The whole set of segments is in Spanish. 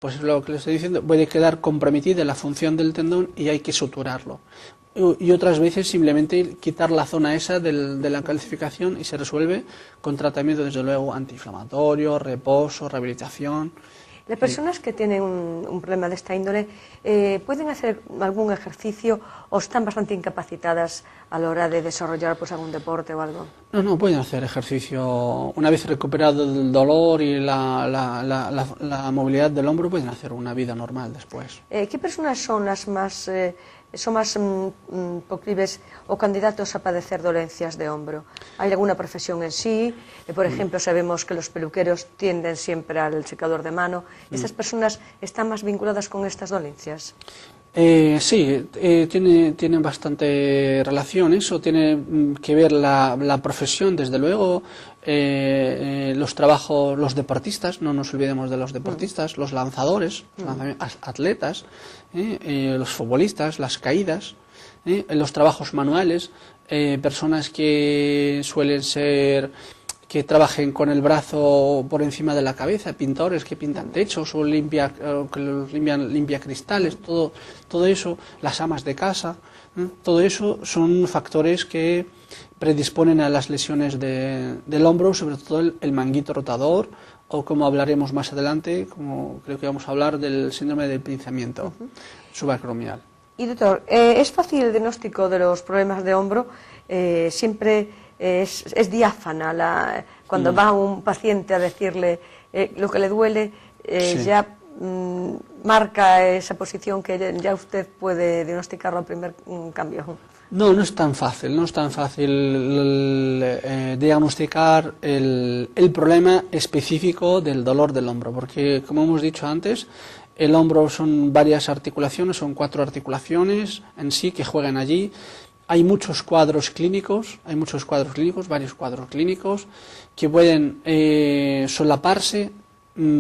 pues es lo que le estoy diciendo, puede quedar comprometida la función del tendón y hay que suturarlo. Y otras veces simplemente quitar la zona esa de la calcificación y se resuelve con tratamiento, desde luego, antiinflamatorio, reposo, rehabilitación. Las personas que tienen un problema de esta índole, ¿pueden hacer algún ejercicio o están bastante incapacitadas a la hora de desarrollar pues, algún deporte o algo? No, pueden hacer ejercicio. Una vez recuperado el dolor y la movilidad del hombro, pueden hacer una vida normal después. ¿Qué personas son las más... son más proclives o candidatos a padecer dolencias de hombro? ¿Hay alguna profesión en sí? Por ejemplo, sabemos que los peluqueros tienden siempre al secador de mano. ¿Estas personas están más vinculadas con estas dolencias? Sí, tiene bastante relación eso, tiene que ver la profesión, desde luego, los trabajos, los deportistas, no nos olvidemos de los deportistas, los lanzadores, atletas, los futbolistas, las caídas, los trabajos manuales, personas que suelen ser... que trabajen con el brazo por encima de la cabeza, pintores que pintan techos o que limpia cristales, todo eso, las amas de casa, todo eso son factores que predisponen a las lesiones del hombro, sobre todo el manguito rotador, o como hablaremos más adelante, como creo que vamos a hablar del síndrome del pinzamiento subacromial. Y doctor, ¿es fácil el diagnóstico de los problemas de hombro? Siempre... Es diáfana cuando va un paciente a decirle lo que le duele, sí. Ya marca esa posición que ya usted puede diagnosticarlo al primer cambio. No es tan fácil, diagnosticar el problema específico del dolor del hombro, porque como hemos dicho antes, el hombro son varias articulaciones, son 4 articulaciones en sí que juegan allí. Hay muchos cuadros clínicos, varios cuadros clínicos que pueden solaparse,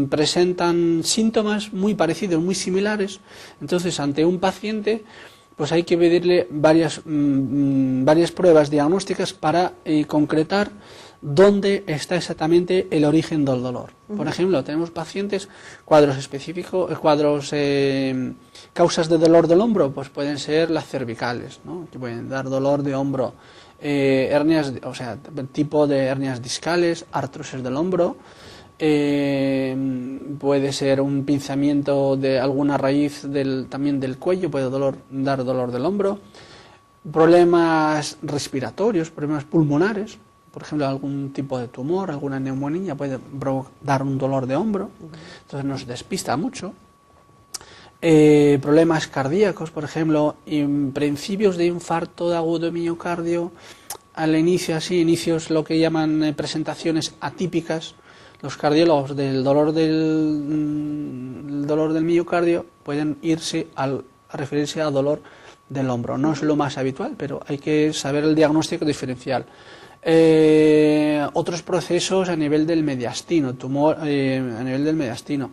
presentan síntomas muy parecidos, muy similares. Entonces, ante un paciente, pues hay que pedirle varias pruebas diagnósticas para concretar dónde está exactamente el origen del dolor. Por ejemplo, tenemos pacientes, cuadros específicos, causas de dolor del hombro, pues pueden ser las cervicales, ¿no? Que pueden dar dolor de hombro, hernias, o sea, tipo de hernias discales, artrosis del hombro, puede ser un pinzamiento de alguna raíz también del cuello, puede dar dolor del hombro, problemas respiratorios, problemas pulmonares. Por ejemplo, algún tipo de tumor, alguna neumonía puede dar un dolor de hombro, entonces nos despista mucho. Problemas cardíacos, por ejemplo, principios de infarto de agudo de miocardio, al inicio inicios lo que llaman presentaciones atípicas. Los cardiólogos del dolor del miocardio pueden irse a referirse a dolor del hombro. No es lo más habitual, pero hay que saber el diagnóstico diferencial. Otros procesos a nivel del mediastino, a nivel del mediastino,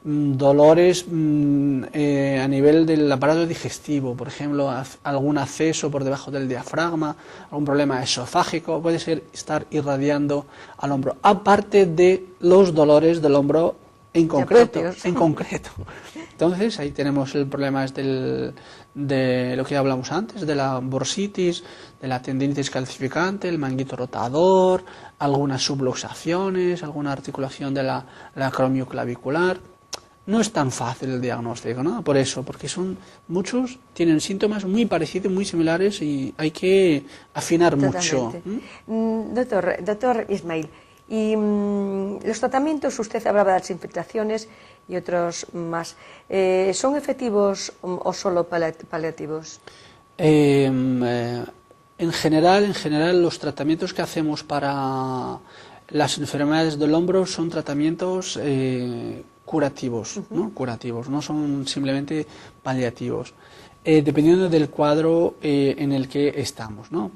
dolores a nivel del aparato digestivo, por ejemplo, algún acceso por debajo del diafragma, algún problema esofágico, puede estar irradiando al hombro, aparte de los dolores del hombro en concreto. Entonces ahí tenemos el problema de lo que hablamos antes, de la bursitis, de la tendinitis calcificante, el manguito rotador, algunas subluxaciones, alguna articulación de la acromioclavicular. No es tan fácil el diagnóstico, ¿no? Por eso, porque muchos tienen síntomas muy parecidos, muy similares y hay que afinar mucho. Doctor Ismail, y los tratamientos, usted hablaba de las infiltraciones y otros más, ¿son efectivos o solo paliativos? En general, los tratamientos que hacemos para las enfermedades del hombro son tratamientos curativos, ¿no? Curativos, no son simplemente paliativos, dependiendo del cuadro en el que estamos, ¿no?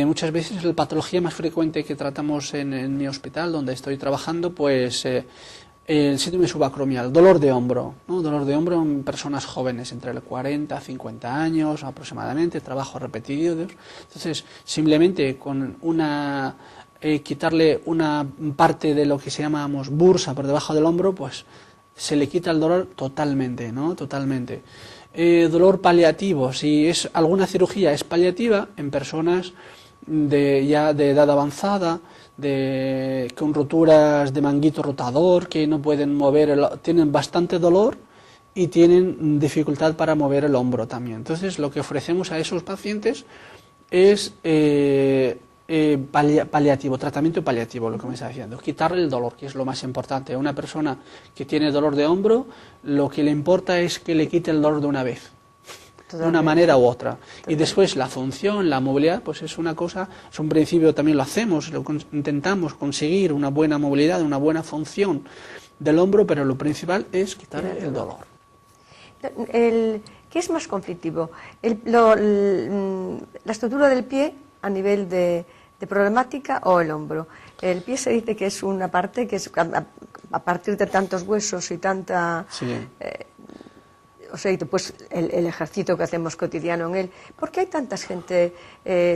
Muchas veces la patología más frecuente que tratamos en mi hospital, donde estoy trabajando, pues el síndrome subacromial, dolor de hombro, ¿no? Dolor de hombro en personas jóvenes, entre los 40 a 50 años aproximadamente, trabajo repetido. Entonces, simplemente con quitarle una parte de lo que llamamos bursa por debajo del hombro, pues se le quita el dolor totalmente, ¿no? Totalmente. Dolor paliativo, si es alguna cirugía es paliativa en personas ya de edad avanzada, con roturas de manguito rotador, que no pueden mover, tienen bastante dolor y tienen dificultad para mover el hombro también. Entonces, lo que ofrecemos a esos pacientes es paliativo, tratamiento paliativo, lo que me está diciendo, quitarle el dolor, que es lo más importante. A una persona que tiene dolor de hombro, lo que le importa es que le quite el dolor de una vez, de una manera u otra. Y después la función, la movilidad, pues es una cosa, es un principio, también lo hacemos, intentamos conseguir una buena movilidad, una buena función del hombro, pero lo principal es quitar el dolor. ¿Qué es más conflictivo? ¿La estructura del pie a nivel de problemática o el hombro? El pie se dice que es una parte que es a partir de tantos huesos y tanta... Sí. O sea, pues el ejercicio que hacemos cotidiano en él. ¿Por qué hay tanta gente,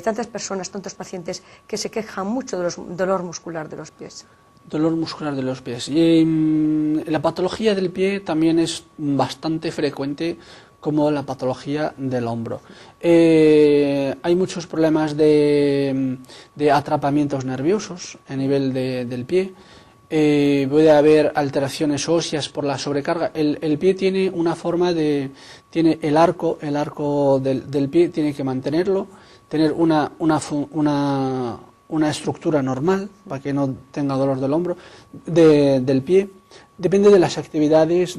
tantas personas, tantos pacientes que se quejan mucho del dolor muscular de los pies? Dolor muscular de los pies. La patología del pie también es bastante frecuente como la patología del hombro. Hay muchos problemas de atrapamientos nerviosos a nivel del pie. Puede haber alteraciones óseas por la sobrecarga. El pie tiene una forma tiene el arco del pie tiene que mantenerlo, tener una estructura normal para que no tenga dolor del hombro, del pie. Depende de las actividades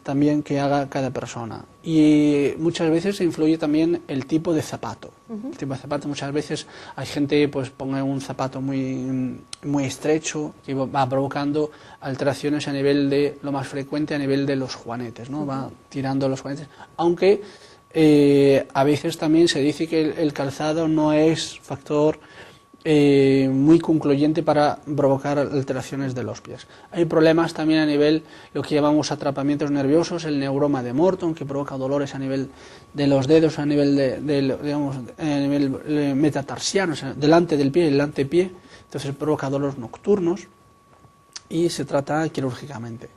también que haga cada persona. Y muchas veces influye también el tipo de zapato. El tipo de zapato, muchas veces hay gente pues ponga un zapato muy estrecho que va provocando alteraciones a nivel de, lo más frecuente, a nivel de los juanetes, ¿no? Va tirando los juanetes. Aunque a veces también se dice que el calzado no es factor muy concluyente para provocar alteraciones de los pies. Hay problemas también a nivel, lo que llamamos atrapamientos nerviosos, el neuroma de Morton, que provoca dolores a nivel de los dedos, a nivel digamos, a nivel metatarsiano, o sea, delante del pie, el antepié, entonces provoca dolores nocturnos y se trata quirúrgicamente.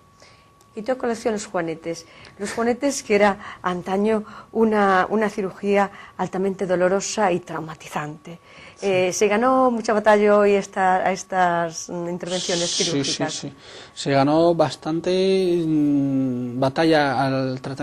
Y tú coleccionas juanetes. Los juanetes, que era antaño una cirugía altamente dolorosa y traumatizante. Sí. ¿Se ganó mucha batalla hoy a estas intervenciones quirúrgicas? Sí. Se ganó bastante batalla al tratamiento.